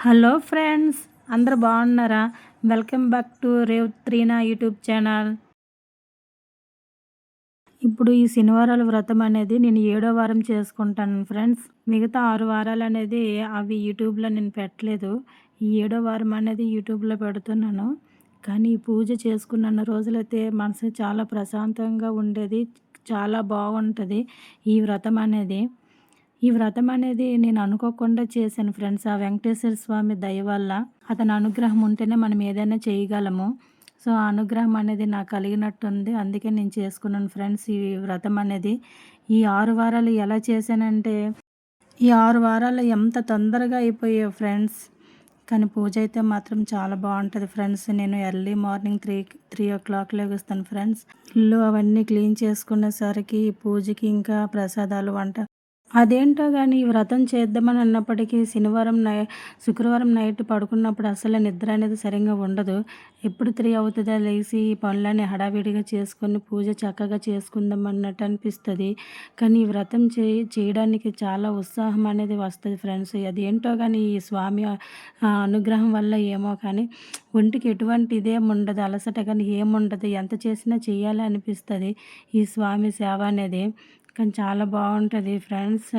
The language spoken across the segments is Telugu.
హలో ఫ్రెండ్స్, అందరూ బాగున్నారా? Welcome back to Revathrina YouTube channel. ఇప్పుడు ఈ శనివారాల వ్రతం అనేది నేను 7వ వారం చేసుకుంటాను ఫ్రెండ్స్. మిగతా 6 వారాలు అనేది అవి యూట్యూబ్లో నేను పెట్టలేదు. ఈ 7వ వారం అనేది యూట్యూబ్లో పెడుతున్నాను. కానీ ఈ పూజ చేసుకున్న రోజులైతే మనసు చాలా ప్రశాంతంగా ఉండేది. చాలా బాగుంటుంది ఈ వ్రతం అనేది. ఈ వ్రతం అనేది నేను అనుకోకుండా చేశాను ఫ్రెండ్స్. ఆ వెంకటేశ్వర స్వామి దయ వల్ల, అతని అనుగ్రహం ఉంటేనే మనం ఏదైనా చేయగలము. సో, ఆ అనుగ్రహం అనేది నాకు కలిగినట్టుంది. అందుకే నేను చేసుకున్నాను ఫ్రెండ్స్ ఈ వ్రతం అనేది. ఈ 6 వారాలు ఎలా చేశానంటే, ఈ 6 వారాలు ఎంత తొందరగా అయిపోయాయో ఫ్రెండ్స్. కానీ పూజ అయితే మాత్రం చాలా బాగుంటుంది ఫ్రెండ్స్. నేను ఎర్లీ మార్నింగ్ 3 లెగుస్తాను ఫ్రెండ్స్. ఇల్లు అవన్నీ క్లీన్ చేసుకునేసరికి పూజకి ఇంకా ప్రసాదాలు వంట అదేంటో గానీ ఈ వ్రతం చేద్దామని అన్నప్పటికీ శుక్రవారం నైట్ పడుకున్నప్పుడు అసలు నిద్ర అనేది సరిగ్గా ఉండదు. ఎప్పుడు 3 అవుతదా లేసి ఈ పనులన్నీ హడావిడిగా చేసుకొని పూజ చక్కగా చేసుకుందాం అన్నట్టు అనిపిస్తది. కానీ ఈ వ్రతం చేయడానికి చాలా ఉత్సాహం అనేది వస్తది ఫ్రెండ్స్. అదేంటో గానీ ఈ స్వామి అనుగ్రహం వల్ల ఏమో కానీ ఒంటికి ఎటువంటి ఇదేముండదు. అలసట గానీ ఏముండదు. ఎంత చేసినా చెయ్యాలి అనిపిస్తది ఈ స్వామి సేవ అనేది. కానీ చాలా బాగుంటుంది ఫ్రెండ్స్.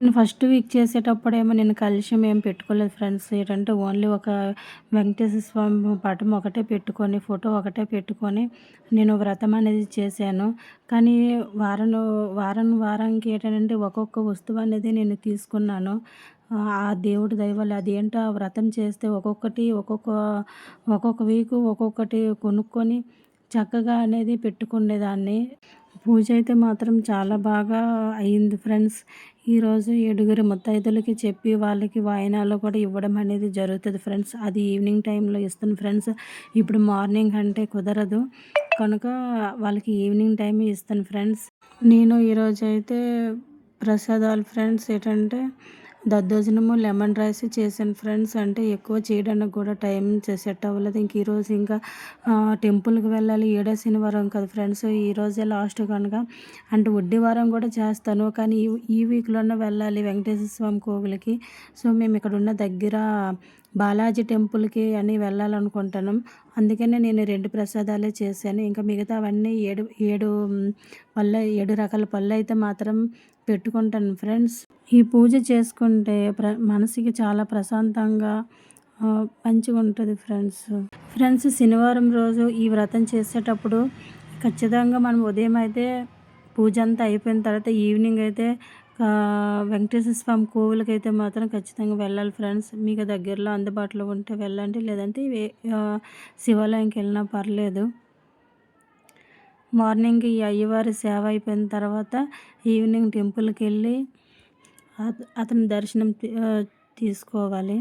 నేను ఫస్ట్ వీక్ చేసేటప్పుడేమో నేను కలశం ఏం పెట్టుకోలేదు ఫ్రెండ్స్. ఏంటంటే ఓన్లీ ఒక వెంకటేశ్వర స్వామి పటం ఒకటే పెట్టుకొని, ఫోటో ఒకటే పెట్టుకొని నేను వ్రతం అనేది చేశాను. కానీ వారానికి ఏంటంటే ఒక్కొక్క వస్తువు అనేది నేను తీసుకున్నాను. ఆ దేవుడి దయ వల్ల అదేంటో ఆ వ్రతం చేస్తే ఒక్కొక్క వీకు ఒక్కొక్కటి కొనుక్కొని చక్కగా అనేది పెట్టుకునేదాన్ని. పూజ అయితే మాత్రం చాలా బాగా అయింది ఫ్రెండ్స్. ఈరోజు 7 ముత్తైదులకి చెప్పి వాళ్ళకి వాయినాలు కూడా ఇవ్వడం అనేది జరుగుతుంది ఫ్రెండ్స్. అది ఈవినింగ్ టైంలో ఇస్తాను ఫ్రెండ్స్. ఇప్పుడు మార్నింగ్ అంటే కుదరదు కనుక వాళ్ళకి ఈవినింగ్ టైమే ఇస్తాను ఫ్రెండ్స్. నేను ఈరోజైతే ప్రసాదాలు ఫ్రెండ్స్ ఏంటంటే దద్దోజనము, లెమన్ రైస్ చేశాను ఫ్రెండ్స్. అంటే ఎక్కువ చేయడానికి కూడా టైం సెట్ అవ్వలేదు. ఈరోజు ఇంకా టెంపుల్కి వెళ్ళాలి. 7వ శనివారం కదా ఫ్రెండ్స్. ఈరోజే లాస్ట్ కనుక అంటే వడ్డీవారం కూడా చేస్తాను. కానీ ఈ వీక్లోనే వెళ్ళాలి వెంకటేశ్వర స్వామి కోవిలకి. సో, మేము ఇక్కడ ఉన్న దగ్గర బాలాజీ టెంపుల్కి అని వెళ్ళాలనుకుంటున్నాం. అందుకనే నేను 2 ప్రసాదాలే చేశాను. ఇంకా మిగతావన్నీ 7 రకాల పళ్ళు అయితే మాత్రం పెట్టుకుంటాను ఫ్రెండ్స్. ఈ పూజ చేసుకుంటే మనసుకి చాలా ప్రశాంతంగా మంచిగా ఉంటుంది ఫ్రెండ్స్. శనివారం రోజు ఈ వ్రతం చేసేటప్పుడు ఖచ్చితంగా మనం ఉదయం అయితే పూజ అంతా అయిపోయిన తర్వాత ఈవినింగ్ అయితే వెంకటేశ్వర స్వామి కోవిలకి అయితే మాత్రం ఖచ్చితంగా వెళ్ళాలి ఫ్రెండ్స్. మీకు దగ్గరలో అందుబాటులో ఉంటే వెళ్ళండి, లేదంటే శివాలయంకి వెళ్ళినా పర్లేదు. మార్నింగ్ ఈ అయ్యవారి సేవ అయిపోయిన తర్వాత ఈవినింగ్ టెంపుల్కి వెళ్ళి అతని దర్శనం తీసుకోవాలి.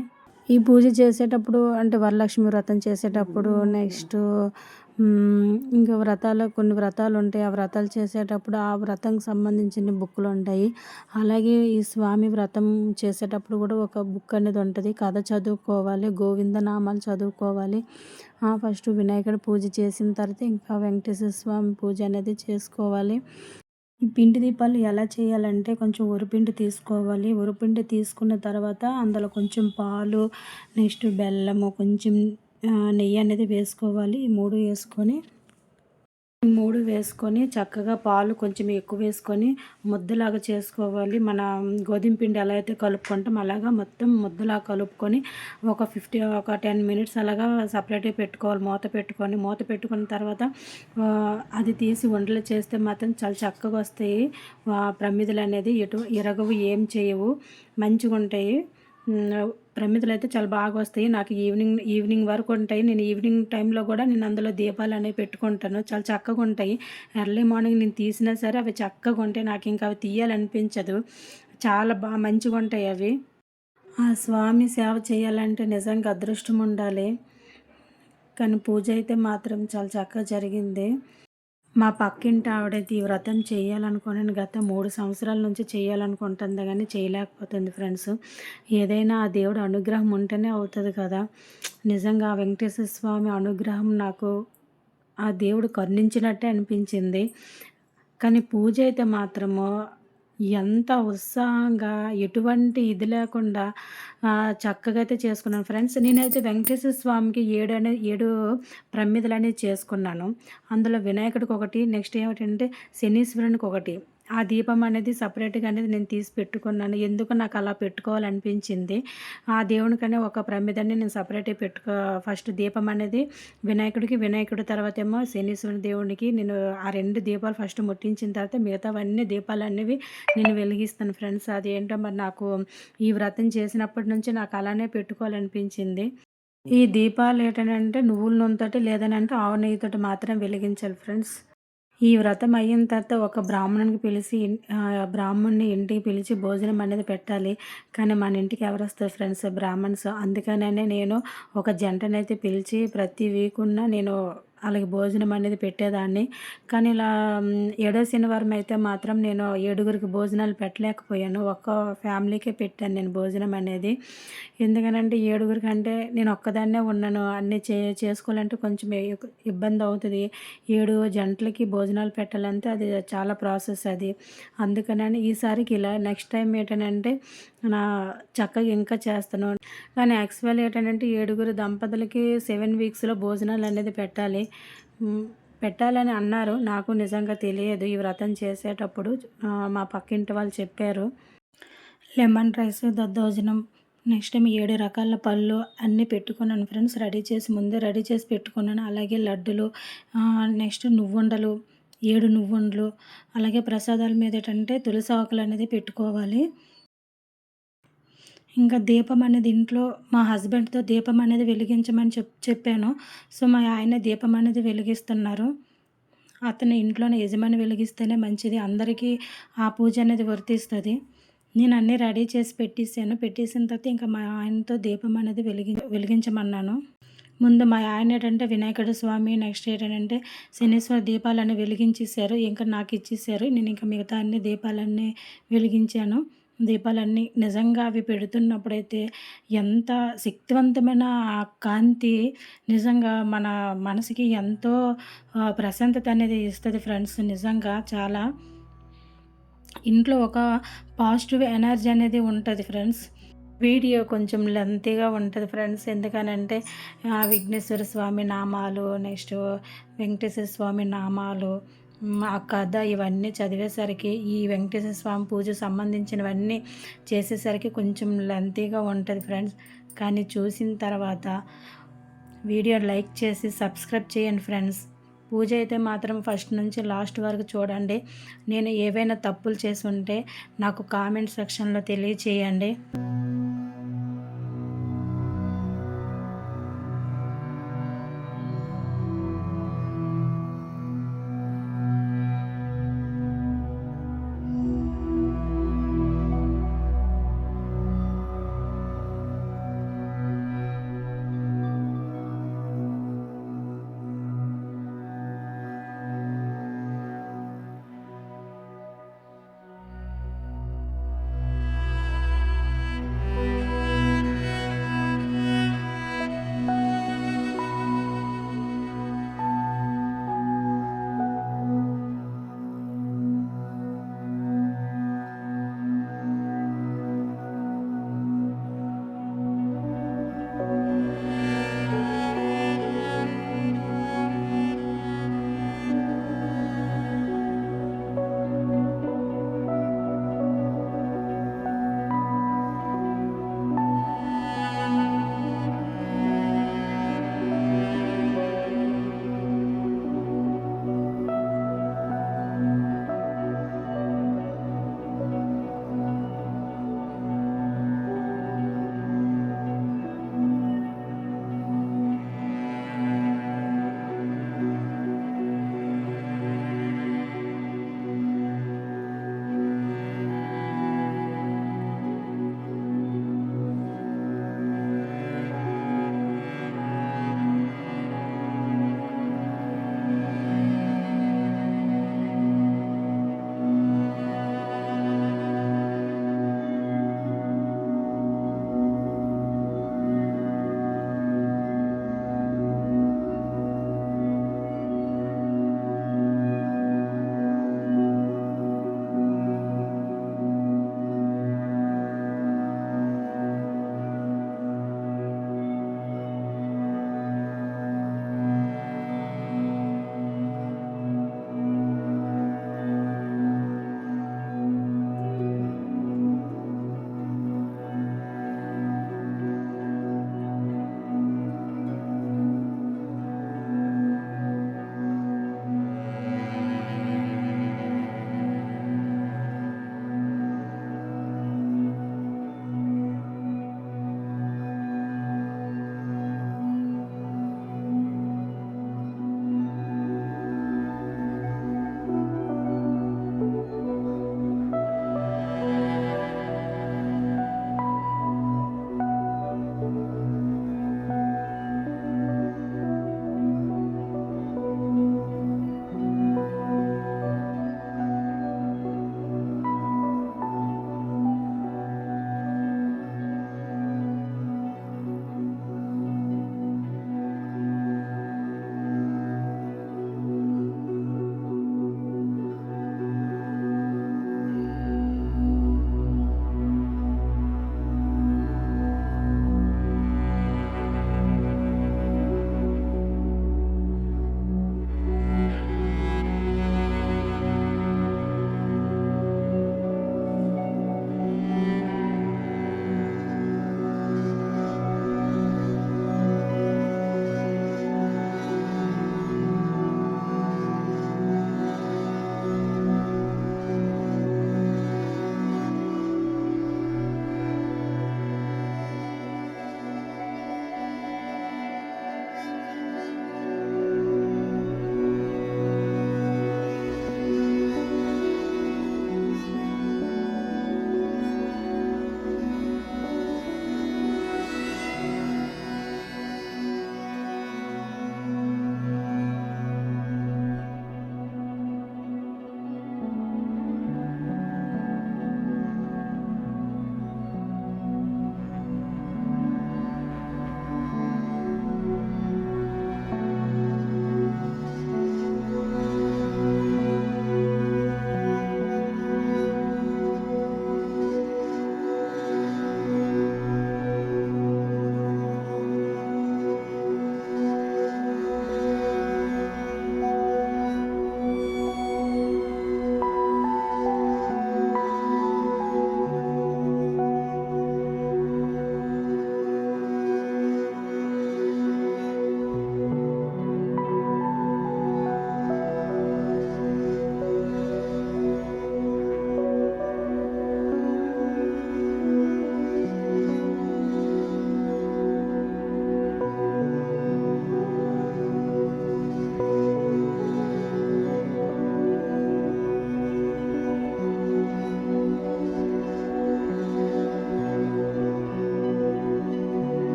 ఈ పూజ చేసేటప్పుడు అంటే వరలక్ష్మి వ్రతం చేసేటప్పుడు నెక్స్ట్ ఇంకా కొన్ని వ్రతాలు ఉంటాయి. ఆ వ్రతాలు చేసేటప్పుడు ఆ వ్రతంకి సంబంధించిన బుక్కులు ఉంటాయి. అలాగే ఈ స్వామి వ్రతం చేసేటప్పుడు కూడా ఒక బుక్ అనేది ఉంటుంది. కథ చదువుకోవాలి, గోవిందనామాలు చదువుకోవాలి. ఫస్ట్ వినాయకుడి పూజ చేసిన తర్వాత ఇంకా వెంకటేశ్వర స్వామి పూజ అనేది చేసుకోవాలి. ఈ పిండి దీపాలు ఎలా చేయాలంటే కొంచెం వరిపిండి తీసుకోవాలి. వరిపిండి తీసుకున్న తర్వాత అందులో కొంచెం పాలు, నెక్స్ట్ బెల్లము, కొంచెం నెయ్యి అనేది వేసుకోవాలి. ఈ 3 వేసుకొని చక్కగా పాలు కొంచెం ఎక్కువ వేసుకొని ముద్దలాగా చేసుకోవాలి. మన గోధుమ పిండి ఎలా అయితే కలుపుకుంటాం అలాగా మొత్తం ముద్దలాగా కలుపుకొని ఒక 10 మినిట్స్ అలాగా సపరేట్గా పెట్టుకోవాలి. మూత పెట్టుకున్న తర్వాత అది తీసి ఉండలు చేస్తే మాత్రం చాలా చక్కగా వస్తాయి. ప్రమిదలు అనేది ఎటు ఇరగవు, ఏం చేయవు, మంచిగా ఉంటాయి. ప్రమిదలు అయితే చాలా బాగా వస్తాయి. నాకు ఈవినింగ్ వరకు ఉంటాయి. నేను ఈవినింగ్ టైంలో కూడా నేను అందులో దీపాలు అనేవి పెట్టుకుంటాను. చాలా చక్కగా ఉంటాయి. ఎర్లీ మార్నింగ్ నేను తీసినా సరే అవి చక్కగా ఉంటాయి. నాకు ఇంకా అవి తీయాలనిపించదు. చాలా మంచిగా ఉంటాయి అవి. ఆ స్వామి సేవ చేయాలంటే నిజంగా అదృష్టం ఉండాలి. కానీ పూజ అయితే మాత్రం చాలా చక్కగా జరిగింది. మా పక్కింటి ఆవిడైతే ఈ వ్రతం చేయాలనుకుని గత 3 సంవత్సరాల నుంచి చేయాలనుకుంటుంది కానీ చేయలేకపోతుంది ఫ్రెండ్స్. ఏదైనా ఆ దేవుడు అనుగ్రహం ఉంటేనే అవుతుంది కదా. నిజంగా వెంకటేశ్వర స్వామి అనుగ్రహం నాకు ఆ దేవుడు కరుణించినట్టే అనిపించింది. కానీ పూజ అయితే మాత్రము ఎంత ఉత్సాహంగా ఎటువంటి ఇది లేకుండా చక్కగా అయితే చేసుకున్నాను ఫ్రెండ్స్. నేనైతే వెంకటేశ్వర స్వామికి 7 ప్రమిదలనేవి చేసుకున్నాను. అందులో వినాయకుడికొకటి, నెక్స్ట్ ఏమిటంటే శనీశ్వరునికొకటి. ఆ దీపం అనేది సెపరేట్‌గా అనేది నేను తీసి పెట్టుకున్నాను. ఎందుకో నాకు అలా పెట్టుకోవాలనిపించింది. ఆ దేవునికనే ఒక ప్రమిదని నేను సెపరేట్‌గా ఫస్ట్ దీపం అనేది వినాయకుడి తర్వాతేమో శనీశ్వరుని దేవునికి నేను ఆ 2 దీపాలు ఫస్ట్ ముట్టించిన తర్వాత మిగతావన్నీ దీపాలనేవి నేను వెలిగిస్తాను ఫ్రెండ్స్. అదేంటో మరి నాకు ఈ వ్రతం చేసినప్పటి నుంచి నాకు అలానే పెట్టుకోవాలనిపించింది. ఈ దీపాలు ఏంటనంటే నువ్వుల నూనెతోటి లేదనంటే ఆవు నెయ్యితోటి మాత్రం వెలిగించాలి ఫ్రెండ్స్. ఈ వ్రతం అయిన తర్వాత ఒక బ్రాహ్మణునికి పిలిచి బ్రాహ్మణ్ణి ఇంటికి పిలిచి భోజనం అనేది పెట్టాలి. కానీ మన ఇంటికి ఎవరొస్తారు ఫ్రెండ్స్ బ్రాహ్మణ్స్. అందుకననే నేను ఒక జంటనైతే పిలిచి ప్రతి వీకున్న నేను ఆళ్ళకి భోజనం అనేది పెట్టేదాన్ని. కానీ ఇలా ఏడో శనివారం అయితే మాత్రం నేను ఏడుగురికి భోజనాలు పెట్టలేకపోయాను. ఒక్క ఫ్యామిలీకే పెట్టాను నేను భోజనం అనేది. ఎందుకనంటే ఏడుగురికంటే నేను ఒక్కదాన్నే ఉన్నాను. అన్నీ చేసుకోవాలంటే కొంచెం ఇబ్బందవుతది. 7 జంటలకి భోజనాలు పెట్టాలంటే అది చాలా ప్రాసెస్ అది. అందుకనని ఈసారికి ఇలా నెక్స్ట్ టైం ఏంటనంటే నా చక్కగా ఇంకా చేస్తాను. కానీ యాక్చువల్ ఏంటనంటే 7 దంపతులకి 7 వీక్స్‌లో భోజనాలనేది పెట్టాలి. పెట్టాలని అన్నారు. నాకు నిజంగా తెలియదు ఈ వ్రతం చేసేటప్పుడు. మా పక్కింటి వాళ్ళు చెప్పారు. లెమన్ రైస్, దద్దోజనం, నెక్స్ట్ టైం 7 రకాల పళ్ళు అన్నీ పెట్టుకున్నాను ఫ్రెండ్స్. ముందే రెడీ చేసి పెట్టుకున్నాను. అలాగే లడ్డులు, నెక్స్ట్ నువ్వుండలు, 7 నువ్వుండలు, అలాగే ప్రసాదాల మీద ఏంటంటే తులసి ఆకులు అనేది పెట్టుకోవాలి. ఇంకా దీపం అనేది ఇంట్లో మా హస్బెండ్‌తో దీపం అనేది వెలిగించమని చెప్పాను. సో, మా ఆయన దీపం అనేది వెలిగిస్తున్నారు. అతను ఇంట్లోనే యజమాని వెలిగిస్తేనే మంచిది. అందరికీ ఆ పూజ అనేది వర్తిస్తది. నేను అన్నీ రెడీ చేసి పెట్టేసాను. పెట్టేసిన తర్వాత ఇంకా మా ఆయనతో దీపం అనేది వెలిగించమన్నాను. ముందు మా ఆయన ఏంటంటే వినాయకుడి స్వామి, నెక్స్ట్ ఏంటంటే శనీశ్వర దీపాలన్నీ వెలిగించేసారు. ఇంకా నాకు ఇచ్చేసారు. నేను ఇంకా మిగతా అన్ని దీపాలన్నీ వెలిగించాను. దీపాలన్నీ నిజంగా అవి పెడుతున్నప్పుడైతే ఎంత శక్తివంతమైన ఆ కాంతి నిజంగా మన మనసుకి ఎంతో ప్రశాంతత అనేది ఇస్తది ఫ్రెండ్స్. నిజంగా చాలా ఇంట్లో ఒక పాజిటివ్ ఎనర్జీ అనేది ఉంటది ఫ్రెండ్స్. వీడియో కొంచెం లెంతీగా ఉంటది ఫ్రెండ్స్. ఎందుకనంటే విఘ్నేశ్వర స్వామి నామాలు, నెక్స్ట్ వెంకటేశ్వర స్వామి నామాలు, ఆ కథ ఇవన్నీ చదివేసరికి ఈ వెంకటేశ్వర స్వామి పూజకు సంబంధించినవన్నీ చేసేసరికి కొంచెం లెంతీగా ఉంటది ఫ్రెండ్స్. కానీ చూసిన తర్వాత వీడియో లైక్ చేసి సబ్స్క్రైబ్ చేయండి ఫ్రెండ్స్. పూజ అయితే మాత్రం ఫస్ట్ నుంచి లాస్ట్ వరకు చూడండి. నేను ఏవైనా తప్పులు చేసి ఉంటే నాకు కామెంట్ సెక్షన్‌లో తెలియచేయండి.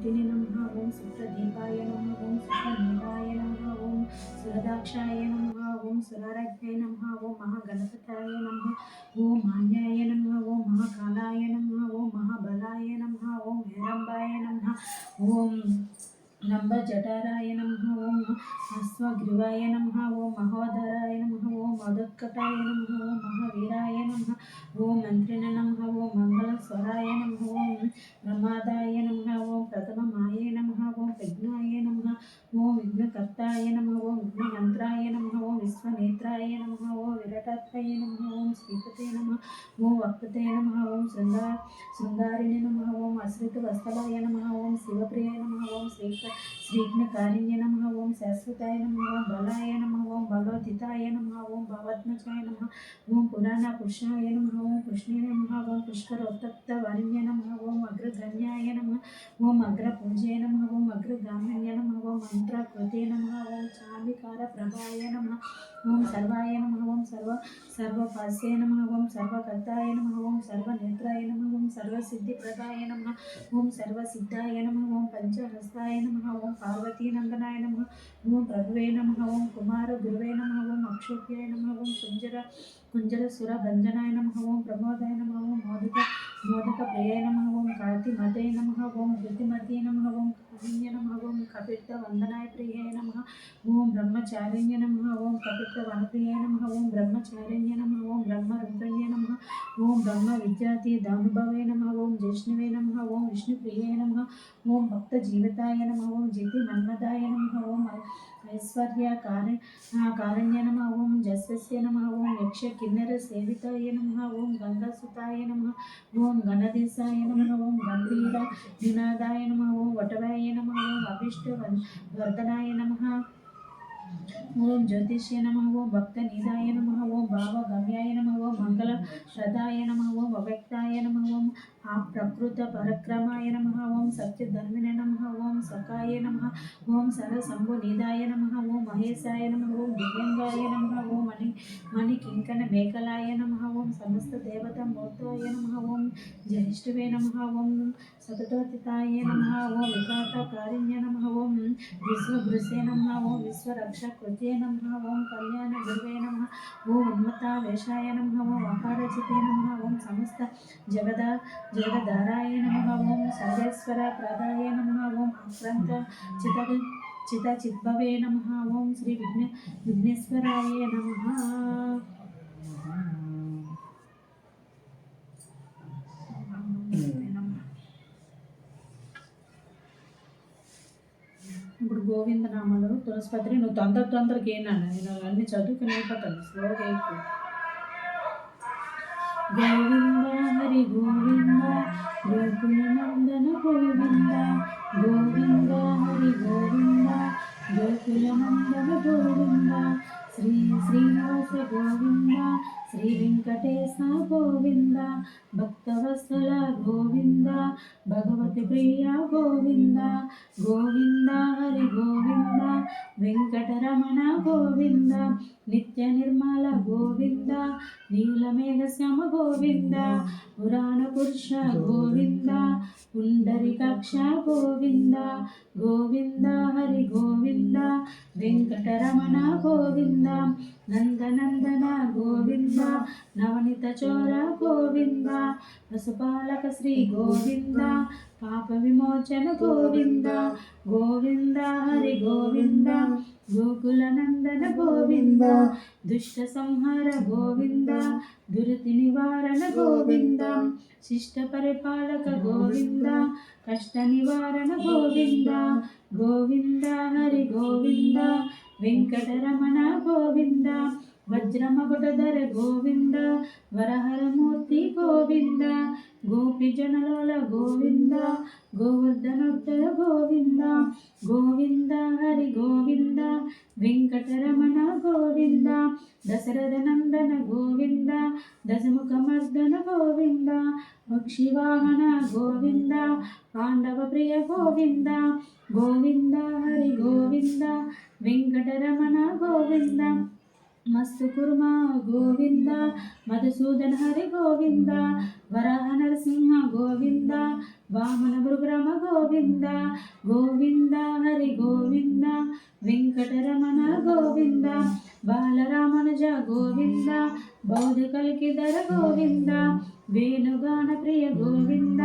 జ్యోతిని నమః ఓం సుప్రదీపాయ నమః ఓం సుప్రనీలాయ నమః ఓం సురదాక్షాయ నమః ఓం సురారజ్ఞాయ నమః ఓం మహాగణపతాయ నమః ఓం మాన్యాయ నమః ఓం మహాకాలాయ నమః ఓం మహాబలాయ నమః ఓం హేరంబాయ నమః ఓం నంబజఠరాయ నమః ఓం అశ్వగ్రీవాయ నమః ఓం మహోదరాయ నమః ఓం మధుత్కటాయ నమః ఓం మహావీరాయ నమః ఓం మంత్రిణ నమః ఓం మంగళస్వరాయ నమః ఓం ప్రమాదాయ నమః ఓం ప్రథమమాయ నమః ఓం విఘ్నాయ నమః ఓం విఘ్నకర్తాయ నమః ఓం విఘ్నమంత్రాయ నమః ఓం విశ్వనేత్రాయ నమః ఓం విరటాత్మయ నమః ఓం శ్రీపతే నమః ఓం వక్పతే నమః ఓం శృంగారిణి నమః ఓం అశ్రిత వత్సలాయ నమః ఓం శివప్రియాయ నమః ఓం శ్రీఘ్నకారిణ్య నమః ఓం శాశ్వతాయ నమః ఓం బలాయ నమః ఓం బలోదితాయ నమః ఓం భవద్మజాయ నమః ఓం పురాణ పురుషాయ నమః ఓం కృష్ణే నమః ఓం పుష్కరోత్తప్త వరిణ్య నమః ఓం అగ్రగణ్యాయ నమః ఓం అగ్రపూజ్యాయ నమః ఓం అగ్రగామిన్య నమః ఓం మంత్రకృతే నమః ఓం చామికార ప్రభాయ నమః ఓం సర్వాయ నమః ఓం సర్వపాస్య నమః ఓం సర్వకర్తాయ నమః ఓం సర్వనేత్రాయ నమః ఓం సర్వసిద్ధిప్రదాయ నమః ఓం సర్వసిద్ధాయ నమః ఓం పంచహస్తాయ నమః ఓం పార్వతీనందనాయ నమః ఓం ప్రభువే నమః ఓం కుమార గురువే నమః ఓం అక్షోభ్యాయ నమః ఓం కుంజరసుర భంజనాయ నమః ఓం ప్రమోదాయ నమః ఓం మోదక ప్రియాయ నమః ఓం కార్తిమతే నమః ఓం ధృతిమతే నమః ఓం కారుణ్య నమః ఓం కపిత్త వందనాయ ప్రియాయ నమః ఓం బ్రహ్మచారిణ్య నమః ఓం కపిత్త వనప్రియాయ నమః ఓం బ్రహ్మచారిణ్య నమః ఓం బ్రహ్మరుద్రణ్య నమః ఓం బ్రహ్మ విద్యాతి దానుభవే నమః ఓం జిష్ణువే నమః ఓం విష్ణుప్రియాయ నమః ఓం భక్త జీవితాయ నమః ఓం జితి మన్మదాయ నమః ఓం ఐశ్వర్య కారణ్య నమః ఓం జస్య నమః ఓం యక్ష కిన్నర సేవితాయ నమః ఓం గంగాసుతాయ నమః ఓం గణదేశాయ నమః ఓం గంభీర నినాదాయ నమః ఓం వటవాయ నమః ఓం అభిష్ట వర్ధనాయ నమః ఓం జ్యోతిష్య నమః ఓం భక్త నిదాయ నమః ఓం భావగమ్యాయ నమః ఓం మంగళ ప్రదాయ నమః ఓం అవ్యక్తాయ నమః ఓం ప్రకృత పరక్రమాయ నమః ఓం సత్యధర్మిణ నమః ఓం సకాయ నమః ఓం సరశంభు నిదాయ నమః ఓం మహేశాయ నమః ఓం దివ్యంగాయ నమః ఓం మణి కింకణ మేకలాయ నమః ఓం సమస్త దేవత మూర్తాయ నమః ఓం జ్యేష్ఠవే నమః ఓం సతతోతితాయ నమః ఓం వికాత కారిణ్య నమః ఓం విశ్వభృసే నమః ఓం విశ్వరక్షకృతే నమః ఓం కళ్యాణ గురువే నమః ఓం ఉన్మత్తావేశాయ నమః ఓం అపారచితే నమః ఓం సమస్త జగదారాయ నమః ఓం సర్వేశ్వర ప్రదాయ నమః ఓం అక్రాంత చిద్భవే నమః ఓం శ్రీ విఘ్నేశ్వరాయ నమః. ఇప్పుడు గోవింద నామాలు తులసిపత్రి నువ్వు తొందరకి ఏనాను నేను అన్ని చదువుకుని అయిపోతాను స్లోగా ఎక్కువ. గోవింద హరి గోవింద గోకుల నందన గోవింద గోవింద హరి గోవింద గోకుల నందన గోవింద శ్రీనివాస గోవింద శ్రీ వెంకటేశ గోవింద భక్తవత్సల గోవింద భగవతి ప్రియ గోవింద గోవింద హరి గోవింద వెంకటరమణ గోవింద నిత్య నిర్మల గోవింద నీలమేఘ శ్యామ గోవింద పురాణ పురుష గోవింద పుండరీకాక్ష గోవింద గోవింద హరి గోవింద వెంకటరమణ గోవింద నందనందన గోవింద నవనిత చోర గోవింద పశుపాలక శ్రీ గోవింద పాప విమోచన గోవింద గోవింద హరి గోవింద గోకుల నందన గోవింద దుష్ట సంహార గోవింద దురితి నివారణ గోవింద శిష్ట పరిపాలక గోవింద కష్ట నివారణ గోవింద గోవింద హరి గోవింద వెంకటరమణ గోవింద వజ్రమగుటధర గోవింద వరహరమూర్తి గోవింద గోపిజనలోల గోవింద గోవర్ధనోత్తర గోవింద గోవింద హరి గోవింద వెంకటరమణ గోవింద దశరథ నందన గోవింద దశముఖమర్దన గోవింద పక్షివాహన గోవింద పాండవ ప్రియ గోవింద గోవింద హరి గోవింద వెంకటరమణ గోవింద మస్తు కుర్మా గోవింద, మధుసూదన హరి గోవింద, వరాహ నరసింహ గోవింద, వామన భృగ్రమ గోవింద, గోవింద హరి గోవింద, వెంకటరమణ గోవింద, బాలరామనుజ గోవింద, బౌద్ధ కల్కిధర గోవింద, వేణుగాన ప్రియ గోవింద,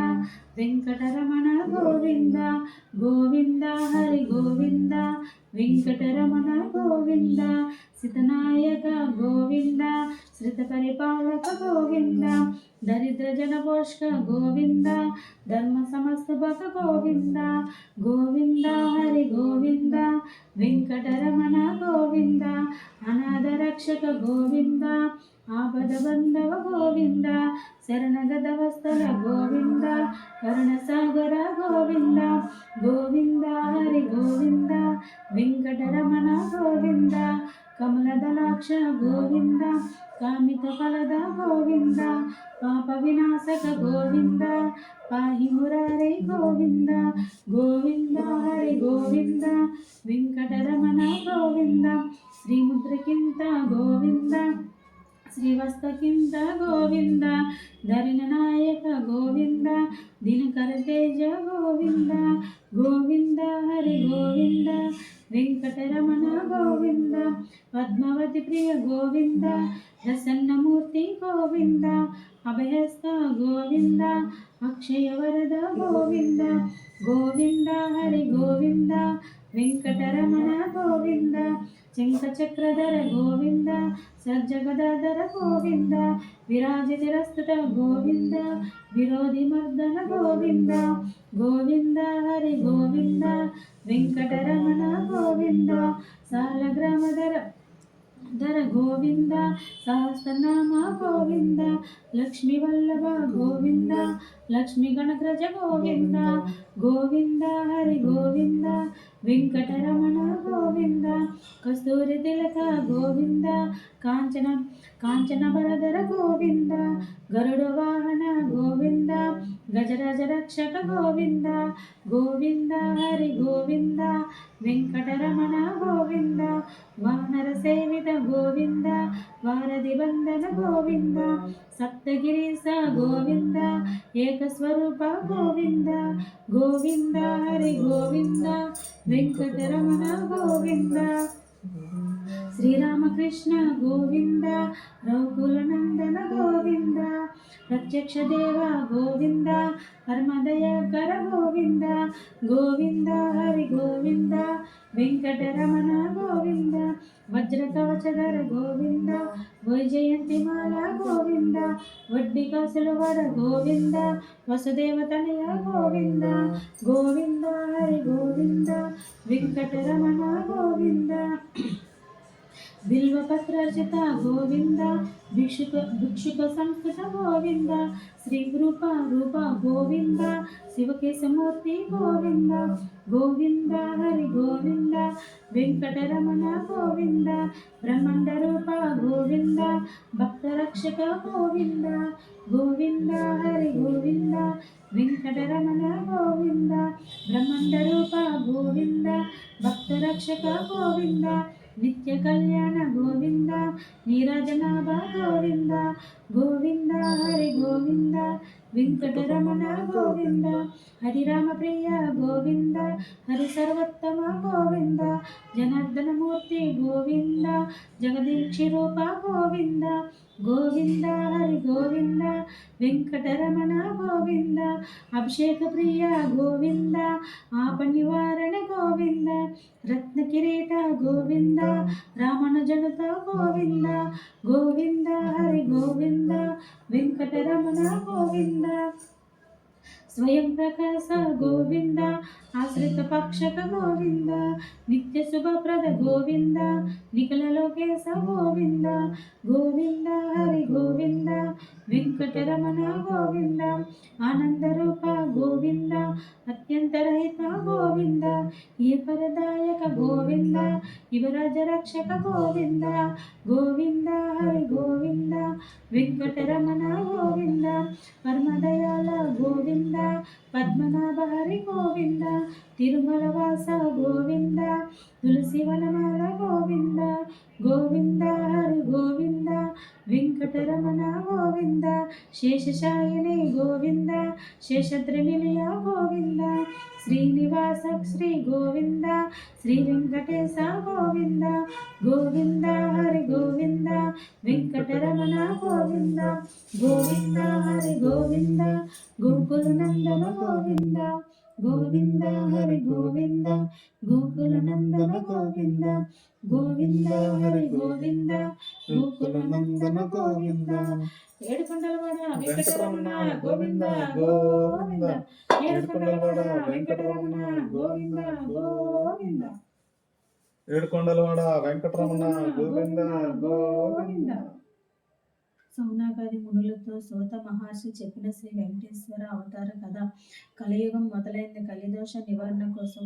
వెంకటరమణ గోవింద, గోవింద హరి గోవింద, వెంకటరమణ గోవింద, సితనాయక గోవింద, శ్రిత పరిపాలక గోవింద, దరిద్ర జన పోషక గోవింద, ధర్మ సమస్తభక గోవింద, గోవింద హరి గోవింద, వెంకటరమణ గోవింద, అనాథ రక్షక గోవింద, ఆపద బంధవ గోవింద, శరణగద వస్తల గోవింద, కరుణ సాగర గోవింద, గోవింద హరి గోవింద, వెంకటరమణ గోవింద, కమలదలాక్ష గోవింద, కామిత ఫలద గోవింద, పాప వినాశక గోవింద, పాహి మురారే గోవింద, గోవింద హరి గోవింద, వెంకటరమణ గోవింద, శ్రీముద్రకింత గోవింద, శ్రీవస్తకింత గోవింద, ధరిణ నాయక గోవింద, దినకర తేజ గోవింద, గోవింద హరి గోవింద, వెంకటరమణ గోవింద, పద్మావతి ప్రియ గోవింద, ప్రసన్నమూర్తి గోవింద, అభయస్థ గోవింద, అక్షయ వరద గోవింద, గోవింద హరి గోవింద, వెంకటరమణ గోవింద, శంఖ చక్రధర గోవింద, సజ్జగదాధర గోవింద, విరాజితిరస్తుత గోవింద, విరోధి మర్దన గోవింద, గోవింద హరి గోవింద, వెంకటరమణ గోవింద, సాలగ్రామధర ధర గోవింద, సహస్రనామ గోవింద, లక్ష్మీ వల్లభ గోవింద, లక్ష్మీ గణగ్రజ గోవింద, గోవింద హరి గోవింద, వెంకటరమణ గోవింద, కస్తూరి తిలక గోవింద, కాంచన బరధర గోవింద, గరుడ వాహన గోవింద, గజరాజ రక్షక గోవింద, గోవింద హరి గోవింద, వెంకటరమణ గోవింద, వానర సేవిత గోవింద, వారధి వందన గోవింద, సప్తగిరీశ గోవింద, ఏకస్వరూప గోవింద, గోవింద హరి గోవింద, వెంకటరమణ గోవింద, శ్రీరామకృష్ణ గోవింద, రఘుకుల నందన గోవింద, ప్రత్యక్ష దేవ గోవింద, పరమదయకర గోవింద, గోవింద హరి గోవింద, వెంకటరమణ గోవింద, వజ్ర కవచధర గోవింద, వైజయంతిమాల గోవింద, వడ్డీ కాసుల వర గోవింద, వసుదేవతనయ గోవింద, గోవింద హరి గోవింద, వెంకటరమణ గోవింద, బిల్వపత్రర్చిత గోవింద, భిక్షుక సంస్కృత గోవింద, శ్రీ రూప గోవింద, శివకేశమూర్తి గోవింద, గోవింద హరి గోవింద, వెంకటరమణ గోవింద, బ్రహ్మాండ రూప గోవింద, భక్తరక్షక గోవింద, గోవింద హరి గోవింద, వెంకటరమణ గోవింద, బ్రహ్మాండ రూప గోవింద, భక్తరక్షక గోవింద, నిత్య కళ్యాణ గోవింద, నీరాజనాభ గోవింద, గోవింద హరి గోవింద, వెంకటరమణ గోవింద, హరిరామ ప్రియ గోవింద, హరి సర్వోత్తమ గోవింద, జనార్దనమూర్తి గోవింద, జగదీక్షి రూప గోవింద, గోవింద హరి గోవింద, వెంకటరమణ గోవింద, అభిషేక ప్రియ గోవింద, ఆప నివారణ గోవింద, రత్న కిరీట గోవింద, రామానుజనుత గోవింద, గోవింద హరి గోవింద, వెంకటరమణ గోవింద, స్వయం ప్రకాశ గోవింద, ఆశ్రిత పక్షక గోవింద, నిత్య శుభప్రద గోవింద, నిఖిల లోకేశ గోవింద, గోవింద హరి గోవింద, వెంకటరమణ గోవింద, ఆనందరూప గోవింద, అత్యంతరహిత గోవింద, ఏ పరదాయక గోవింద, యువరాజ రక్షక గోవింద, గోవింద హరి గోవింద, వెంకటరమణ గోవింద, పరమదయాల గోవింద, పద్మనాభ హరి గోవింద, తిరుమల వాస గోవింద తులసి వనమాల గోవింద గోవింద హరి గోవింద వెంకటరమణ గోవింద శేషశాయిని గోవింద శేషద్రి నిలయ గోవింద శ్రీనివాస శ్రీ గోవింద శ్రీ వెంకటేశ గోవింద గోవింద హరి గోవింద వెంకటరమణ గోవింద గోవింద హరి గోవింద గోకుల నందన గోవింద గోవింద హరి గోవింద గోకుల నందన గోవింద గోవింద హరి గోవింద గోకుల నందన గోవింద ఏడుకొండలవాడ వెంకటరమణ గోవింద గోవింద ఏడుకొండలవాడ వెంకటరమణ గోవింద గోవింద ఏడుకొండలవాడ వెంకటరమణ గోవింద గోవింద. సౌనాకాది మునులతో సోత మహర్షి చెప్పిన శ్రీ వెంకటేశ్వర అవతార కథ. కలియుగం మొదలైంది. కలిదోష నివారణ కోసం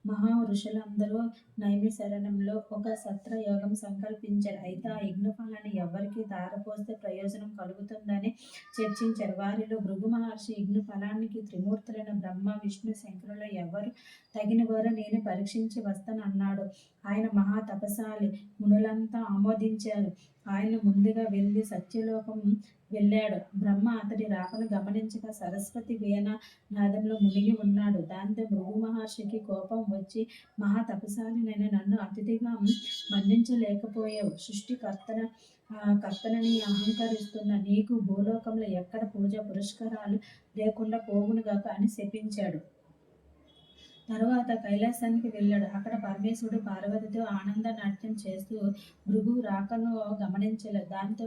మహా ఋషులందరూ నైమిశరణంలో ఒక సత్రయోగం సంకల్పించారు. అయితే ఆ యజ్ఞఫలాన్ని ఎవరికి ధారపోస్తే ప్రయోజనం కలుగుతుందని చర్చించారు. వారిలో భృగు మహర్షి యజ్ఞఫలానికి త్రిమూర్తులైన బ్రహ్మ విష్ణు శంకరులు ఎవరు తగిన వారు నేను పరీక్షించి వస్తానన్నాడు. ఆయన మహా తపశాలి. మునులంతా ఆమోదించారు. ఆయన ముందుగా వెళ్ళి సత్యలోకం వెళ్ళాడు. బ్రహ్మ అతడి రాకను గమనించగా సరస్వతి వీణ నాదంలో మునిగి ఉన్నాడు. దాంతో భృగు మహర్షికి కోపం వచ్చి మహా తపశాలినైన నన్ను అతిథిగా మన్నించలేకపోయావు. కర్తనని అహంకరిస్తున్న నీకు భూలోకంలో ఎక్కడ పూజ పురస్కారాలు లేకుండా పోవునుగాక అని శపించాడు. తరువాత కైలాసానికి వెళ్ళాడు. అక్కడ పరమేశ్వరుడు పార్వతితో ఆనంద నాట్యం చేస్తూ భృగు రాకను గమనించలేదు. దాంతో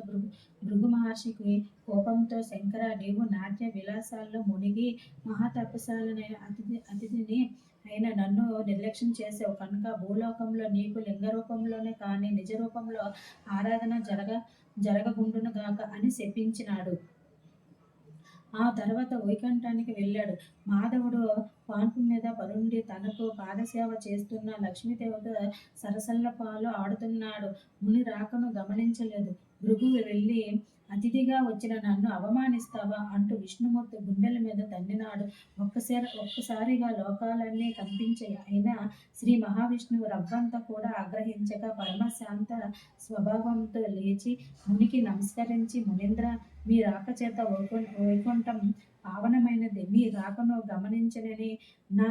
భృగు మహర్షికి కోపంతో శంకర, నీవు నాట్య విలాసాల్లో మునిగి మహాతపశాలైన అతిథిని అయిన నన్ను నిర్లక్ష్యం చేసావు కనుక భూలోకంలో నీకు లింగ రూపంలోనే కానీ నిజ రూపంలో ఆరాధన జరగగుండునుగాక అని శపించినాడు. ఆ తర్వాత వైకుంఠానికి వెళ్ళాడు. మాధవుడు పాన్పు మీద పరుండి తనకు పాదసేవ చేస్తున్న లక్ష్మీదేవత సరసల్ల పాలు ఆడుతున్నాడు. ముని రాకను గమనించలేదు. భృగువు వెళ్ళి అతిథిగా వచ్చిన నన్ను అవమానిస్తావా అంటూ విష్ణుమూర్తి గుండెల మీద తన్నినాడు. ఒక్కసారిగా లోకాలన్నీ కంపించాయి. అయినా శ్రీ మహావిష్ణువు రవ్వంతా కూడా ఆగ్రహించక పరమశాంత స్వభావంతో లేచి మునికి నమస్కరించి, మునీంద్ర, మీ రాక చేత వైకుంఠం పావనమైనది. మీ రాకను గమనించనని నా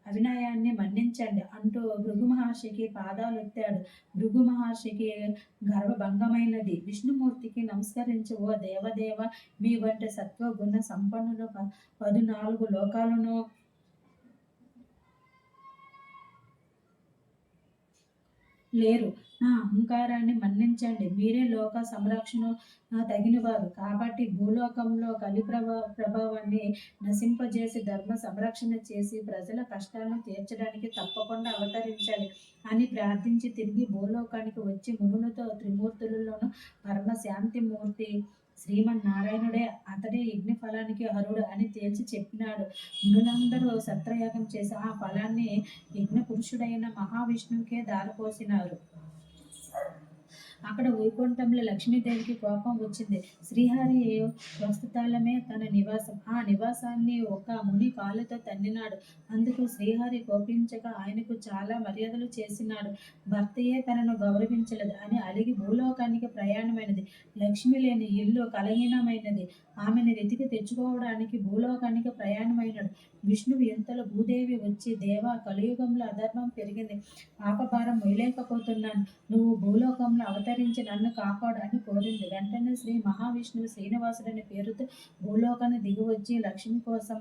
అవినయాన్ని మన్నించండి అంటూ భృగు మహర్షికి పాదాలెత్తాడు. భృగు మహర్షికి గర్వభంగమైనది. విష్ణుమూర్తికి నమస్కరించి, ఓ దేవదేవ, మీ వంటి సత్వగుణ సంపన్నులు 14 లోకాలను లేరు. నా అహంకారాన్ని మన్నించండి. మీరే లోక సంరక్షణ తగినవారు కాబట్టి భూలోకంలో కలి ప్రభావాన్ని నశింపజేసి ధర్మ సంరక్షణ చేసి ప్రజల కష్టాలను తీర్చడానికి తప్పకుండా అవతరించాలి అని ప్రార్థించి తిరిగి భూలోకానికి వచ్చి మునులతో త్రిమూర్తులలోనూ పరమశాంతిమూర్తి శ్రీమన్నారాయణుడే అతడే యజ్ఞ ఫలానికి అర్హుడు అని తేల్చి చెప్పినాడు. మునులందరూ సత్రయాగం చేసి ఆ ఫలాన్ని యజ్ఞ పురుషుడైన మహావిష్ణువుకే దారిపోసినారు. అక్కడ వైకుంఠంలో లక్ష్మీదేవికి కోపం వచ్చింది. శ్రీహరి వస్తుతాలమే తన నివాసం. ఆ నివాసాన్ని ఒక ముని కాళ్ళతో తన్నినాడు. అందుకు శ్రీహరి కోపించగా ఆయనకు చాలా మర్యాదలు చేసినాడు. భర్తయే తనను గౌరవించలేదు అని అలిగి భూలోకానికి ప్రయాణమైనది. లక్ష్మి లేని ఇల్లు కలహీనమైనది. ఆమెను వెతికి తెచ్చుకోవడానికి భూలోకానికి ప్రయాణమైనాడు. విష్ణువు ఇంతలో భూదేవి వచ్చి, దేవా, కలియుగంలో అధర్మం పెరిగింది. పాపభారం మొయ్యలేకపోతున్నాను. నువ్వు భూలోకంలో అవతరించి నన్ను కాపాడు అని కోరింది. వెంటనే శ్రీ మహావిష్ణువు శ్రీనివాసుడని పేరుతో భూలోకాన్ని దిగివచ్చి లక్ష్మి కోసం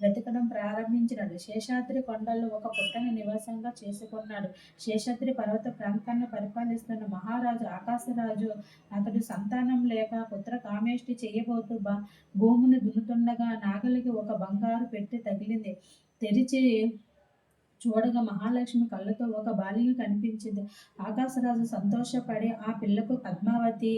వెతకడం ప్రారంభించినాడు. శేషాద్రి కొండల్లో ఒక పుట్టని నివాసంగా చేసుకున్నాడు. శేషాద్రి పర్వత ప్రాంతాన్ని పరిపాలిస్తున్న మహారాజు ఆకాశరాజు అతడు సంతానం లేక పుత్ర కామేష్టి చేయబోతూ భూమిని దున్నుతుండగా నాగలికి ఒక బంగారు పెట్టి తగిలింది. తెరిచి చూడగా మహాలక్ష్మి కళ్ళతో ఒక బాలిక కనిపించింది. ఆకాశరాజు సంతోషపడి ఆ పిల్లకు పద్మావతి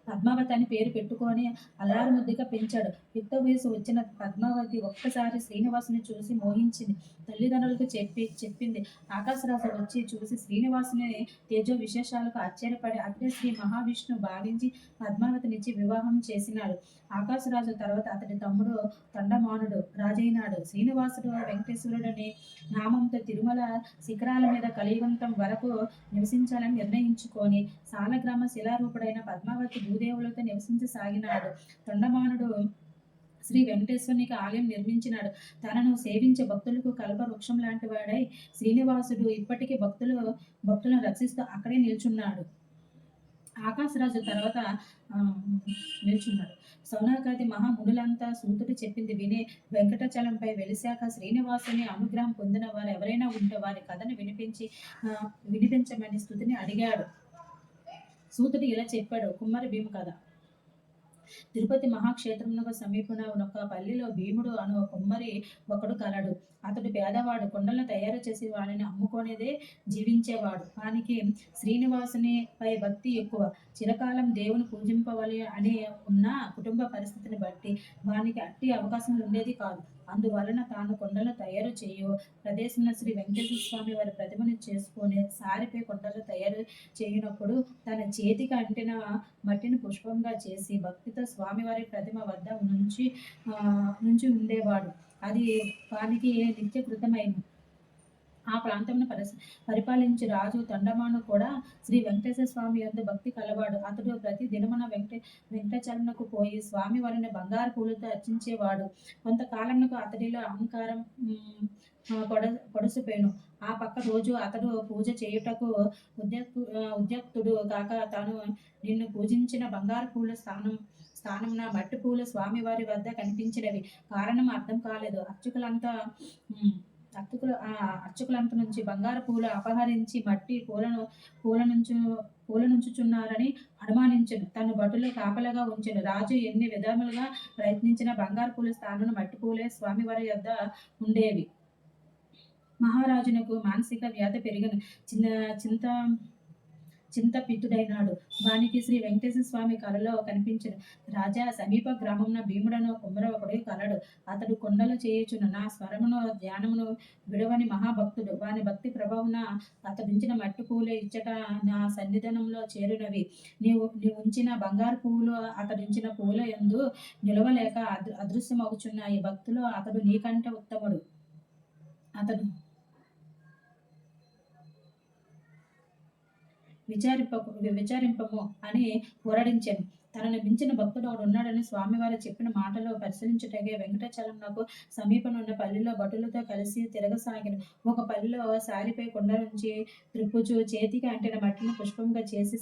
పద్మావతి అని పేరు పెట్టుకొని అల్లారు ముద్దుగా పెంచాడు. యుక్త వయసు వచ్చిన పద్మావతి ఒక్కసారి శ్రీనివాసుని చూసి మోహించింది. తల్లిదండ్రులకు చెప్పింది. ఆకాశరాజు వచ్చి చూసి శ్రీనివాసుని తేజో విశేషాలకు ఆశ్చర్యపడి అతడే శ్రీ మహావిష్ణు భావించి పద్మావతినిచ్చి వివాహం చేసినాడు. ఆకాశరాజు తర్వాత అతడి తమ్ముడు తొండమానుడు రాజైనాడు. శ్రీనివాసుడు వెంకటేశ్వరుడని నామంతో తిరుమల శిఖరాల మీద కలియుగంతం వరకు నివసించాలని నిర్ణయించుకొని సాలగ్రామ శిలారూపుడైన పద్మావతి భూదేవులతో నివసించసాగినాడు. తొండమానుడు శ్రీ వెంకటేశ్వరునికి ఆలయం నిర్మించినాడు. తనను సేవించే భక్తులకు కల్పవృక్షం లాంటి వాడై శ్రీనివాసుడు ఇప్పటికీ భక్తులను రక్షిస్తూ అక్కడే నిల్చున్నాడు. ఆకాశరాజు తర్వాత నిల్చున్నాడు. సౌనకాది మహామునులంతా సూతుడు చెప్పింది విని వెంకటాచలంపై వెలిశాక శ్రీనివాసుని అనుగ్రహం పొందిన వారు ఎవరైనా ఉంటే వారి కథను వినిపించమని స్తుతిని అడిగాడు. సూతుడు ఇలా చెప్పాడు. కుమ్మరి భీము కథ. తిరుపతి మహాక్షేత్రమునకు సమీపన ఒక పల్లిలో భీముడు అను కుమ్మరి ఒకడు కలడు. అతడు పేదవాడు. కొండలను తయారు చేసి వాడిని అమ్ముకొనేదే జీవించేవాడు. వానికి శ్రీనివాసుని పై భక్తి ఎక్కువ. చిరకాలం దేవుని పూజింపవలి అని ఉన్న కుటుంబ పరిస్థితిని బట్టి వానికి అట్టి అవకాశం ఉండేది కాదు. అందువలన తాను కొండలు తయారు చేయు ప్రదేశంలో శ్రీ వెంకటేశ్వర స్వామి వారి ప్రతిమను చేసుకొని సారిపై కొండలు తయారు చేయనప్పుడు తన చేతికి అంటిన మట్టిని పుష్పంగా చేసి భక్తితో స్వామివారి ప్రతిమ వద్ద నుంచి ఉండేవాడు. అది వానికి నిత్యకృతమైంది. ఆ ప్రాంతమును పరిపాలించి రాజు తొండమాను కూడా శ్రీ వెంకటేశ్వర స్వామి యొద్ద భక్తి కలవాడు. అతడు ప్రతి దినమున వెంకటాచలమునకు పోయి స్వామి వారిని బంగారు పూలతో అర్చించేవాడు. కొంతకాలమునకు అతడిలో అహంకారం పొడసిపోయాను. ఆ పక్క రోజు అతడు పూజ చేయుటకు ఉద్యుక్తుడు కాక తాను నిన్ను పూజించిన బంగారు పూల స్థానమున మట్టి పూలు స్వామివారి వద్ద కనిపించినవి. కారణం అర్థం కాలేదు. అర్చకులంత నుంచి బంగారు పూలు అపహరించి మట్టి పూలనుంచుచున్నారని అనుమానించను. తను భటులు కాపలగా ఉంచెను. రాజు ఎన్ని విధములుగా ప్రయత్నించిన బంగారు పూల స్థానం మట్టి పూలే స్వామివారి యొద్ద ఉండేవి. మహారాజునకు మానసిక వ్యాధి పెరిగిన చింతపితుడైనాడు. వానికి శ్రీ వెంకటేశ్వర స్వామి కలలో కనిపించను. రాజా, సమీప గ్రామమున భీముడను కుమ్మర ఒకడు కలడు. అతడు కొండలు చేయుచున్న నా స్వరమును ధ్యానమును విడవని మహాభక్తుడు. వాని భక్తి ప్రభావమున అతడుంచిన మట్టి పూలే ఇచ్చట నా సన్నిధానంలో చేరినవి. నీవు ఉంచిన బంగారు పువ్వులు అతడుంచిన పూల యందు నిలవలేక అదృశ్యమగుచున్నాయి. భక్తులు అతడు నీకంటే ఉత్తముడు. అతడు విచారింపము అని పోరాడించాను. తనను మించిన భక్తుడు ఒకడు ఉన్నాడని స్వామివారు చెప్పిన మాటలు పరిశీలించుటకే వెంకటాచలంనకు సమీపనున్న పల్లిలో భటులతో కలిసి తిరగసాగిన. ఒక పల్లిలో సారిపై కొండ నుంచి త్రిప్పుచు చేతికి అంటిన మట్టిని పుష్పంగా చేసి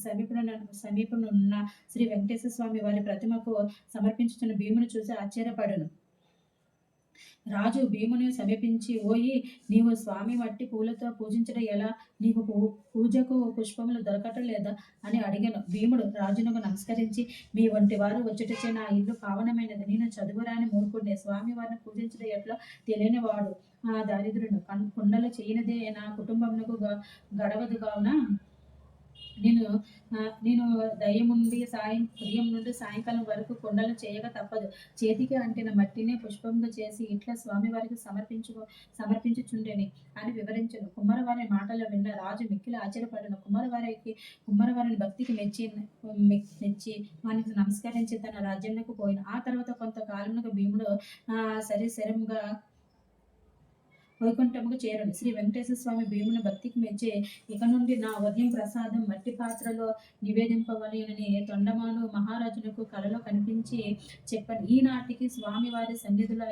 సమీపనున్న శ్రీ వెంకటేశ్వర స్వామి వారి ప్రతిమకు సమర్పించుతున్న భీముని చూసి ఆశ్చర్యపడను. రాజు భీముని సమీపించి, ఓయి, నీవు స్వామి మట్టి పూలతో పూజించడం ఎలా? నీకు పూజకు పుష్పములు దొరకటం లేదా అని అడిగాను. భీముడు రాజునకు నమస్కరించి, మీ వంటి వారు వచ్చుటచే నా ఇల్లు పావనమైనది. నేను చదువురాని మూర్ఖుడిని. స్వామి వారిని పూజించడం ఎట్లా తెలియని వాడు ఆ దారిద్రుడు. కుండలు చేయనిదే నా కుటుంబమునకు గడవదు కావున నేను ఉదయం నుండి సాయంకాలం వరకు కొండలు చేయక తప్పదు. చేతికి అంటిన మట్టిని పుష్పంగా చేసి ఇట్లా స్వామివారికి సమర్పించుచుండేని అని వివరించను. కుమ్మరవారి మాటలు విన్న రాజు మిక్కిలి ఆశ్చర్యపడను. కుమ్మరవారిని భక్తికి మెచ్చి వానికి నమస్కరించి తన రాజ్యంలోకి పోయిన. ఆ తర్వాత కొంతకాలంలో భీముడు శరీరంగా వైకుంఠముకు చేరను. శ్రీ వెంకటేశ్వర స్వామి భీముని భక్తికి మెచ్చే, ఇక నుండి నా ఉదయం ప్రసాదం మట్టి పాత్రలో నివేదింపవలెనని తొండమాను మహారాజునకు కలలో కనిపించి చెప్పాను. ఈనాటికి స్వామివారి సన్నిధిలో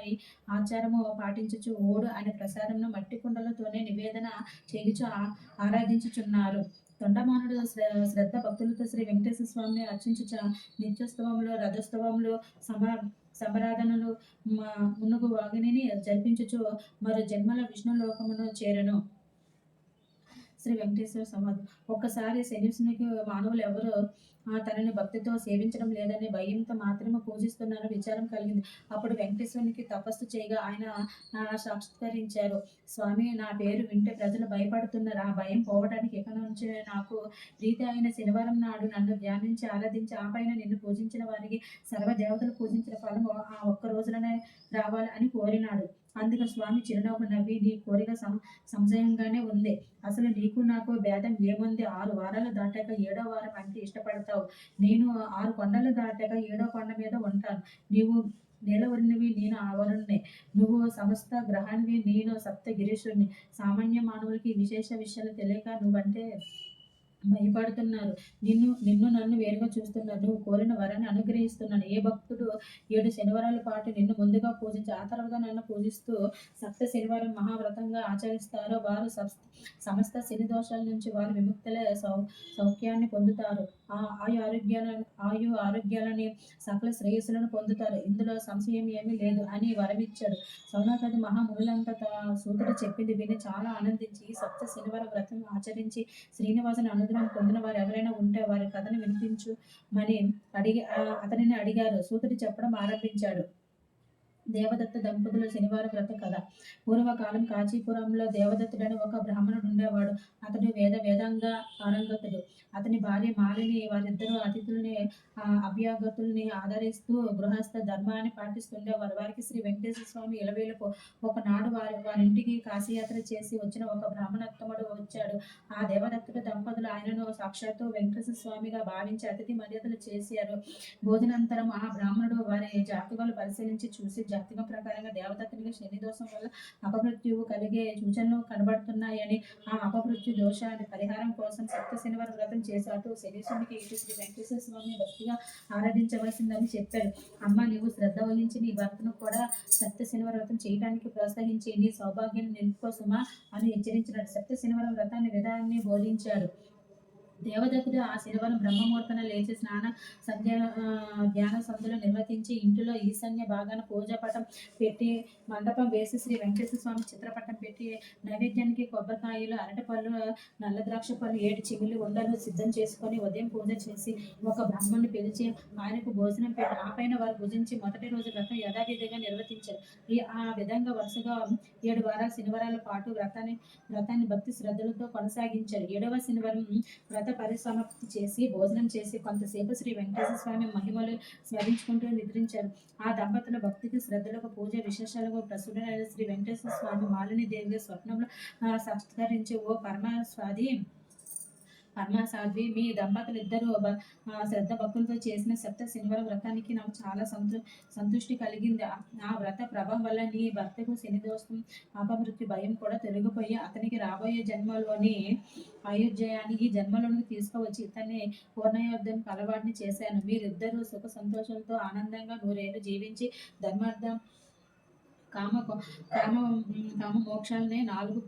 ఆచారము పాటించుచు ఓడు అనే ప్రసాదంను మట్టి కుండలతోనే నివేదన చేయుచు ఆరాధించుచున్నారు. తొండమానుడు శ్రద్ధ భక్తులతో శ్రీ వెంకటేశ్వర స్వామిని అర్చించుచ నిత్యోత్సవములు, రథోత్సవములు, సమరాధనలు మునుగు వాగిని జరిపించుచు మరో జన్మల విష్ణులోకమును చేరను. శ్రీ వెంకటేశ్వర సమాధి. ఒక్కసారి శనీశ్వరునికి మానవులు ఎవరు తనని భక్తితో సేవించడం లేదనే భయంతో మాత్రమే పూజిస్తున్నారని విచారం కలిగింది. అప్పుడు వెంకటేశ్వరునికి తపస్సు చేయగా ఆయన సాక్షాత్కరించారు. స్వామి, నా పేరు వింటే ప్రజలు భయపడుతున్నారు. ఆ భయం పోవడానికి ఇక నుంచి నాకు ప్రీతి అయిన శనివారం నాడు నన్ను ధ్యానించి ఆరాధించి ఆపైన నిన్ను పూజించిన వారికి సర్వదేవతలు పూజించిన ఫలం ఆ ఒక్క రోజులనే రావాలి అని కోరినాడు. అందుకు స్వామి చిరునవ్వు నవ్వి, నీ కోరిక సంశయంగానే ఉంది. అసలు నీకు నాకు భేదం ఏముంది? 6 వారాలు దాటాక 7వ వారం అంటే ఇష్టపడతావు. నేను 6 కొండలు దాటాక 7వ కొండ మీద ఉంటాను. నీవు నీలవరునివి, నేను ఆవరుణ్ణి. నువ్వు సమస్త గ్రహానివి, నేను సప్తగిరీశుడిని. సామాన్య మానవులకి ఈ విశేష విషయాలు తెలియక నువ్వంటే భయపడుతున్నారు. నిన్ను నన్ను వేరుగా చూస్తున్నారు. నువ్వు కోరిన వరాన్ని అనుగ్రహిస్తున్నాను. ఏ భక్తుడు 7 శనివారాల పాటు నిన్ను ముందుగా పూజించి ఆ తర్వాత నన్ను పూజిస్తూ సప్త శనివారం మహావ్రతంగా ఆచరిస్తారో వారు సమస్త శని దోషాల నుంచి వారు విముక్తులే సౌఖ్యాన్ని పొందుతారు. ఆయు ఆరోగ్యాలని సకల శ్రేయస్సులను పొందుతారు. ఇందులో సంశయం ఏమీ లేదు అని వరమిచ్చాడు. సౌనకాది మహామునులంతా సూతుడు చెప్పింది విని చాలా ఆనందించి ఈ సప్త శనివార వ్రతం ఆచరించి శ్రీనివాసుని అనుగ్రహం పొందిన వారు ఎవరైనా ఉంటే వారి కథను వినిపించుమని అతనిని అడిగారు. సూతుడు చెప్పడం ఆరంభించాడు. దేవదత్త దంపతుల శనివార వ్రత కథ. పూర్వకాలం కాంచీపురంలో దేవదత్తుడని ఒక బ్రాహ్మణుడు ఉండేవాడు. అతడు వేదాంగ పారంగతుడు. అతని భార్య మాలిని. వారిద్దరూ అతిథుల్ని అభ్యాగతుల్ని ఆదరిస్తూ గృహస్థ ధర్మాన్ని పాటిస్తుండేవారు. వారికి శ్రీ వెంకటేశ్వర స్వామి ఇలవేలుపు. ఒకనాడు వారింటికి కాశీయాత్ర చేసి వచ్చిన ఒక బ్రాహ్మణోత్తముడు వచ్చాడు. ఆ దేవదత్తుడు దంపతులు ఆయనను సాక్షాత్తు వెంకటేశ్వర స్వామిగా భావించి అతిథి మర్యాదలు చేశారు. భోజనాంతరం ఆ బ్రాహ్మణుడు వారి జాతకాలు పరిశీలించి చూసి జాతకం ప్రకారంగా దేవదత్తునికి శని దోషం వల్ల అపమృత్యువు కలిగే సూచనలు కనబడుతున్నాయని, ఆ అపమృత్యు దోషాన్ని పరిహారం కోసం సప్త శనివారం వ్రతం చేశాడు. శనీశ్వరునికి ఇటు శ్రీ వెంకటేశ్వర స్వామిని భక్తిగా ఆరాధించవలసిందని చెప్పాడు. అమ్మ, నీవు శ్రద్ధ వహించి నీ భర్తను కూడా సప్త శనివారం వ్రతం చేయడానికి ప్రోత్సహించి నీ సౌభాగ్యాన్ని నిలుపుకోసమా అని హెచ్చరించినాడు. సప్త శనివారం వ్రతాన్ని విధానాన్ని బోధించాడు. దేవదత్తుడు ఆ శనివారం బ్రహ్మముహూర్తాన లేచి స్నాన సంధ్య ధ్యాన సంధ్యలు నిర్వర్తించి ఇంటిలో ఈశాన్య భాగాన పూజాపటం పెట్టి మండపం వేసి శ్రీ వెంకటేశ్వర స్వామి చిత్రపటం పెట్టి నైవేద్యానికి కొబ్బరికాయలు, అరటిపళ్ళు, నల్ల ద్రాక్ష పళ్ళు, 7 చిగుళ్ళు ఉండలు సిద్ధం చేసుకొని ఉదయం పూజ చేసి ఒక బ్రాహ్మణుని పిలిచి ఆయనకు భోజనం పెట్టి ఆపైన వారు భుజించి మొదటి రోజు వ్రతం యథావిధిగా నిర్వర్తించారు. ఆ విధంగా వరుసగా 7 వారాల శనివారాల పాటు వ్రతాన్ని భక్తి శ్రద్ధలతో కొనసాగించారు. 7వ శనివారం వ్రత పరిసమాప్తి చేసి భోజనం చేసి కొంతసేపు శ్రీ వెంకటేశ్వర స్వామి మహిమలు స్మరించుకుంటూ నిద్రించారు. ఆ దంపతుల భక్తికి శ్రద్ధలకు పూజ విశేషాలకు ప్రసుడైన శ్రీ వెంకటేశ్వర స్వామి మాలిని దేవి స్వప్నంలో సాక్షాత్కరించి, ఓ పరమాసాధ్వి, మీ దంపతులు ఇద్దరు శ్రద్ధ భక్తులతో చేసిన సప్త శనివారం వ్రతానికి నాకు చాలా సంతృష్టి కలిగింది. ఆ వ్రత ప్రభావం వల్ల నీ భర్తకు శని దోషం, అపమృత్యు భయం కూడా తొలగిపోయి అతనికి రాబోయే జన్మలోని ఆయుర్జయాన్ని ఈ జన్మలోనికి తీసుకువచ్చి ఇతన్ని పూర్ణయోద్ధం అలవాటుని చేశాను. మీరిద్దరూ సుఖ సంతోషాలతో ఆనందంగా 100 ఏళ్ళు జీవించి ధర్మార్థం కామ మోక్షాలనే 4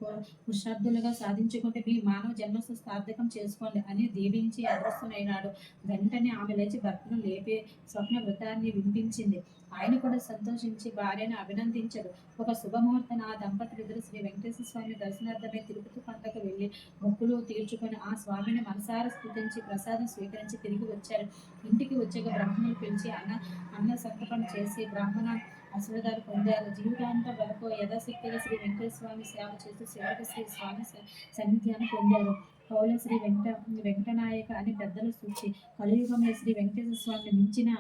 పురుషార్థులుగా సాధించుకుంటే మీ మానవ జన్మస్థ సార్థకం చేసుకోండి అని దీవించి అదృష్టమైనాడు. వెంటనే ఆమె లేచి భర్తను లేపి స్వప్న వృత్తాన్ని వినిపించింది. ఆయన కూడా సంతోషించి భార్యను అభినందించాడు. ఒక శుభముహూర్తం ఆ దంపతులిద్దరు శ్రీ వెంకటేశ్వర స్వామి దర్శనార్థమై తిరుపతి కొండకు వెళ్లి మొక్కులు తీర్చుకొని ఆ స్వామిని మనసారా స్తుతించి ప్రసాదం స్వీకరించి తిరిగి వచ్చారు. ఇంటికి వచ్చాక బ్రాహ్మణులు పిలిచి అన్న సంతర్పణ చేసి బ్రాహ్మణ ఆశీర్వాదాలు పొందారు. జీవితాంతం వరకు యథాశక్తిగా శ్రీ వెంకటేశ్వర స్వామి సేవ చేస్తూ చివరికి శ్రీ స్వామి సన్నిధ్యాన్ని పొందారు. కౌల శ్రీ వెంకటనాయక అని పెద్దలు సూచి, కలియుగంలో శ్రీ వెంకటేశ్వర స్వామిని మించిన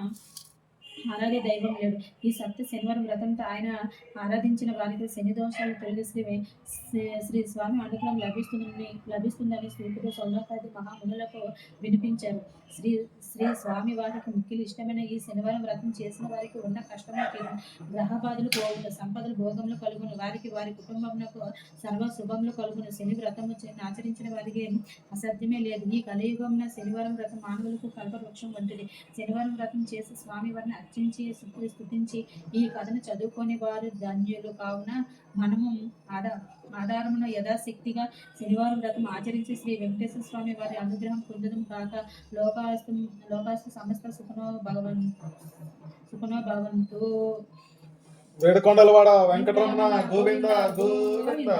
అలాగే దైవం లేడు. ఈ సప్త శనివారం వ్రతంతో ఆయన ఆరాధించిన వారికి శని దోషాలు తొలగి శ్రీ స్వామి అనుగ్రహం లభిస్తుందని సూతుడు సౌనకాది మహామునులకు వినిపించారు. శ్రీ స్వామి వారికి మిక్కిలి ఇష్టమైన ఈ శనివారం వ్రతం చేసిన వారికి ఉన్న కష్టములు తీరు, గ్రహ బాధలు పోవును, సంపదలు భోగములు కలుగును, వారికి వారి కుటుంబములకు సర్వ శుభములు కలుగును. శని వ్రతము ఆచరించిన వారికి అసాధ్యమే లేదు. ఈ కలియుగంలో శనివారం వ్రతం మానవులకు కల్పవృక్షం వంటిది. శనివారం వ్రతం చేసి స్వామి వారిని అర్చించి స్తుతించి ఈ కథను చదువుకొని వారు ధన్యులు. కావున మనము ఆధారమున యథాశక్తిగా శనివారం వ్రతం ఆచరించి శ్రీ వెంకటేశ్వర స్వామి వారి అనుగ్రహం పొందడం కాక లోకాస్తు సమస్త సుఖనో భవంతు. వేడుకొండలవాడ వెంకటరమణ గోవింద గోవింద.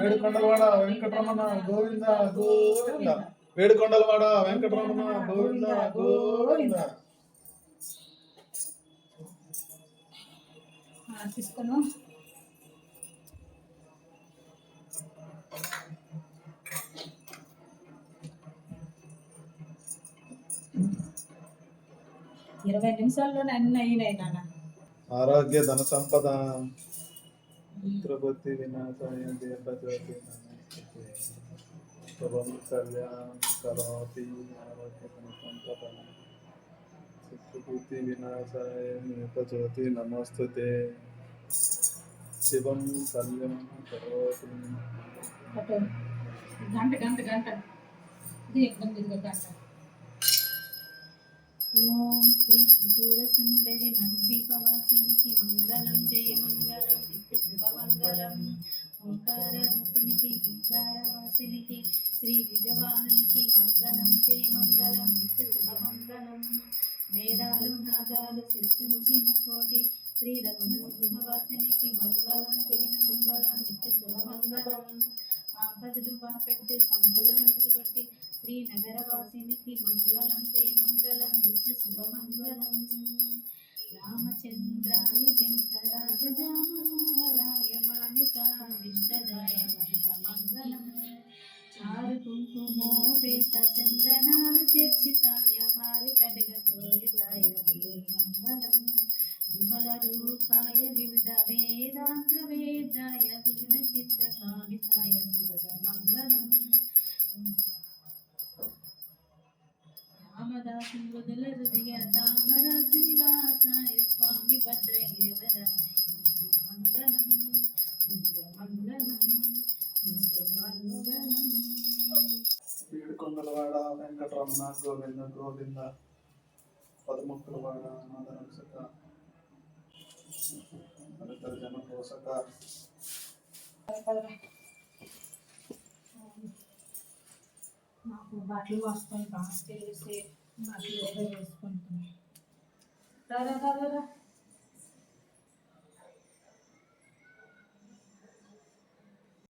వేడుకొండలవాడ వెంకటరమణ గోవింద గోవింద. వేడుకొండలవాడ వెంకటరమణ గోవింద గోవింద. తీసుకును 20 నిమిషాల్లోనే అన్ని అయినాయి నాన్న. ఆరోగ్య ధన సంపద పుత్రపతి వినాశాయ దేవజ్యోతి నమస్తే. శుభం కళ్యాణం కరోతి ఆరోగ్య ధన సంపద పుత్రపతి వినాశాయ దేవజ్యోతి నమస్తే. శివం కళ్యాణం కరోతి. అటు గంట గంట గంట ఇది ఎక్కడ గంట. ఓం శ్రీ త్రిపుర సుందరి మణిద్వీపవాసినికి మంగళం జయ మంగళం నిత్య శుభమంగళం. ఓంకార రూపిణికి ఓంకారవాసినికి శ్రీ విజయవాహనికి మంగళం జయ మంగళం నిత్య శుభమంగళం. వేదాలు నాగాలు శిరసుంచి ముక్కోటి శ్రీ రత్న సింహవాసినికి మంగళం జయ మంగళం నిత్య శుభమంగళం. ఆపదలు బాపెట్టి సంపదలను వెతుగొట్టి శ్రీ నగరవాసినికి మంగళం జయ మంగళం నిత్య శుభమంగళం. రామచంద్రాయ వెంకటరాజామనోహరాయ మామికాభిష్టదాయ మంగళం. చారు కుంకుమోపేత చందనాలు చర్చితాయ హారి కటక శోభితాయ మంగళం. విమల రూపాయ వివిధ వేదాంత వేదాయ సుగుణ చిత్త కామితాయ శుభద మంగళం. రామదాసు మృదుల హృదయ తామరాసి నివాసాయ స్వామి భద్రగిరివరాయ మంగళం దివ్య మంగళం దివ్య మంగళం. వేడుకొండలవాడ వెంకటరమణ గోవింద గోవింద. పదముక్కులవాడ నాదరక్షక జన పోషక. నాకు బట్టలు వస్తాయి బాగా తెలిసి బట్టలు ఏదో వేసుకుంటున్నాను.